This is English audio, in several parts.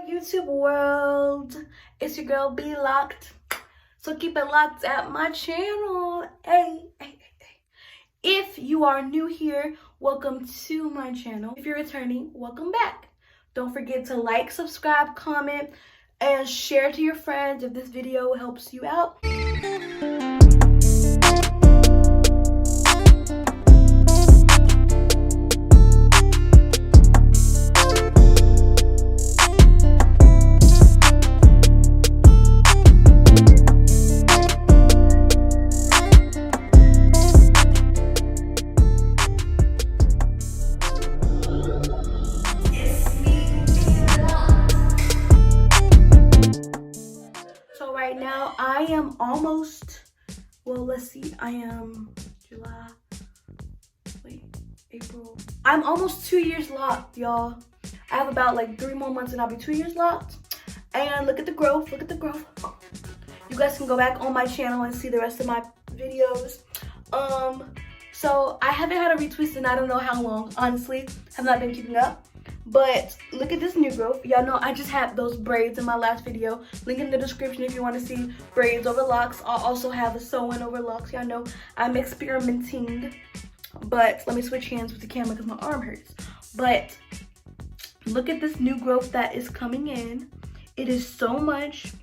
YouTube world? It's your girl BLoc'd. So keep it locked at my channel. Hey. If you are new here, welcome to my channel. If you're returning, welcome back. Don't forget to like, subscribe, comment, and share to your friends if this video helps you out. Right now I am almost, well, let's see, I am April. I'm almost 2 years locked, y'all. I have about like 3 more months and I'll be 2 years locked. And look at the growth, You guys can go back on my channel and see the rest of my videos. So I haven't had a retwist in I don't know how long, honestly. Have not been keeping up. But look at this new growth. Y'all know I just had those braids in my last video. Link in the description if you want to see braids over locks. I'll also have a sew-in over locks. Y'all know I'm experimenting. But let me switch hands with the camera because my arm hurts. But look at this new growth that is coming in. It is so much.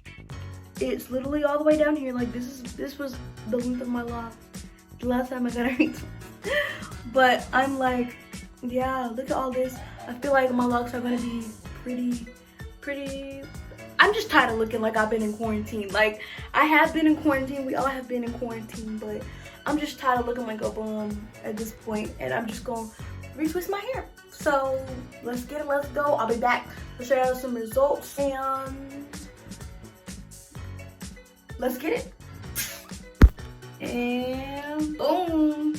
It's literally all the way down here. Like this was the length of my lock the last time I got a retwist. But I'm like, yeah, look at all this. I feel like my locks are gonna be pretty. I'm just tired of looking like I've been in quarantine. Like, I have been in quarantine, we all have been in quarantine, but I'm just tired of looking like a bum at this point, and I'm just gonna retwist my hair. So let's get it, let's go. I'll be back to show you some results, and let's get it. And boom.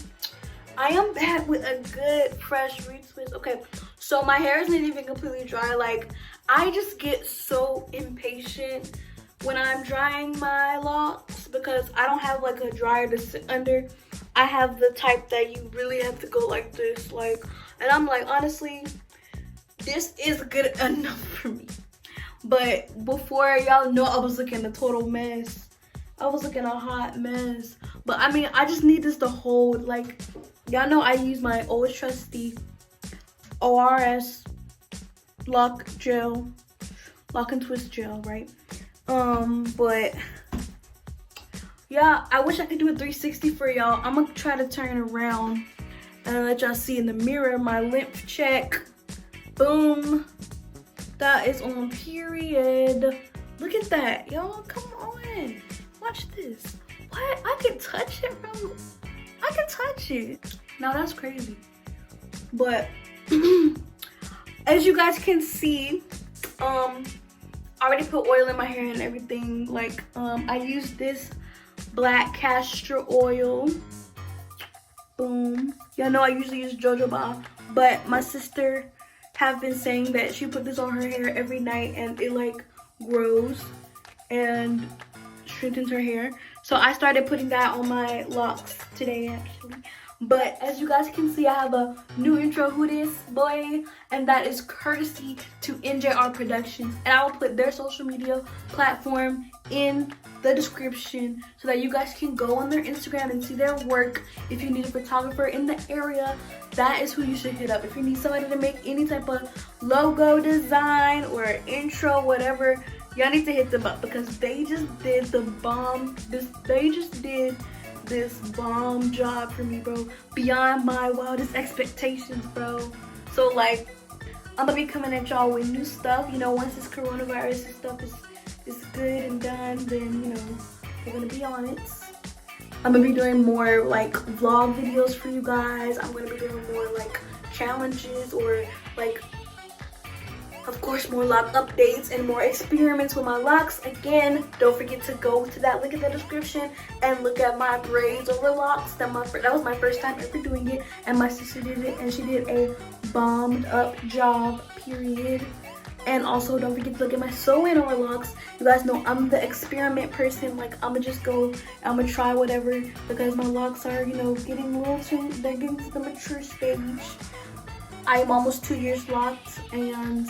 I am back with a good fresh retwist. Okay, so my hair isn't even completely dry. Like, I just get so impatient when I'm drying my locks because I don't have like a dryer to sit under. I have the type that you really have to go like this, like, and I'm like, honestly, this is good enough for me. But before, y'all know I was looking a total mess. I was looking a hot mess. But I mean, I just need this to hold, like, y'all know I use my old trusty ORS lock and twist gel, right? But yeah, I wish I could do a 360 for y'all. I'm gonna try to turn around and let y'all see in the mirror my length check. Boom. That is on period. Look at that, y'all. Come on. Watch this. What? I can touch it, bro. I can touch it. Now that's crazy. But as you guys can see, I already put oil in my hair and everything. Like, I use this black castor oil. Boom. Y'all know I usually use jojoba, but my sister have been saying that she put this on her hair every night and it like grows and strengthens her hair. So I started putting that on my locks today, actually. But as you guys can see, I have a new intro, Who This Boy, and that is courtesy to NJR Productions. And I will put their social media platform in the description so that you guys can go on their Instagram and see their work. If you need a photographer in the area, that is who you should hit up. If you need somebody to make any type of logo design or intro, whatever, y'all need to hit them up because they just did the bomb. They just did this bomb job for me, bro, beyond my wildest expectations, bro. So like, I'm gonna be coming at y'all with new stuff, you know, once this coronavirus and stuff is good and done, then, you know, we're gonna be on it. I'm gonna be doing more like vlog videos for you guys. I'm gonna be doing more like challenges or like, of course, more lock updates and more experiments with my locks. Again, don't forget to go to that link in the description and look at my braids over locks. That was my first time ever doing it, and my sister did it, and she did a bombed up job, period. And also, don't forget to look at my sew-in over locks. You guys know I'm the experiment person. Like, I'm gonna just go, I'm gonna try whatever because my locks are, you know, getting a little too, they're getting to the mature stage. I am almost 2 years locked, and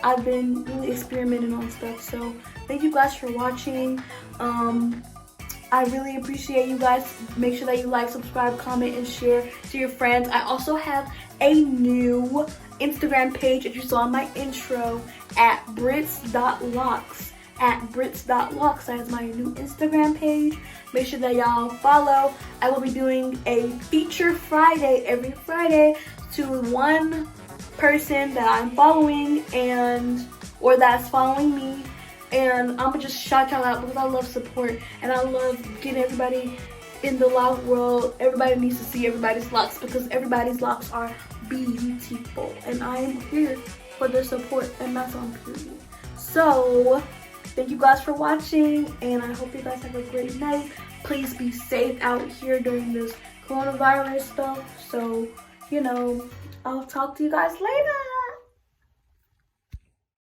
I've been really experimenting on stuff. So thank you guys for watching. I really appreciate you guys. Make sure that you like, subscribe, comment, and share to your friends. I also have a new Instagram page, if you saw in my intro, at Brits.Locks. At Brits.Locks. That is my new Instagram page. Make sure that y'all follow. I will be doing a feature Friday every Friday to one person that I'm following or that's following me. And I'm gonna just shout y'all out because I love support and I love getting everybody in the lock world. Everybody needs to see everybody's locks because everybody's locks are beautiful. And I'm here for the support, and that's on period. So, thank you guys for watching, and I hope you guys have a great night. Please be safe out here during this coronavirus stuff. So, you know, I'll talk to you guys later.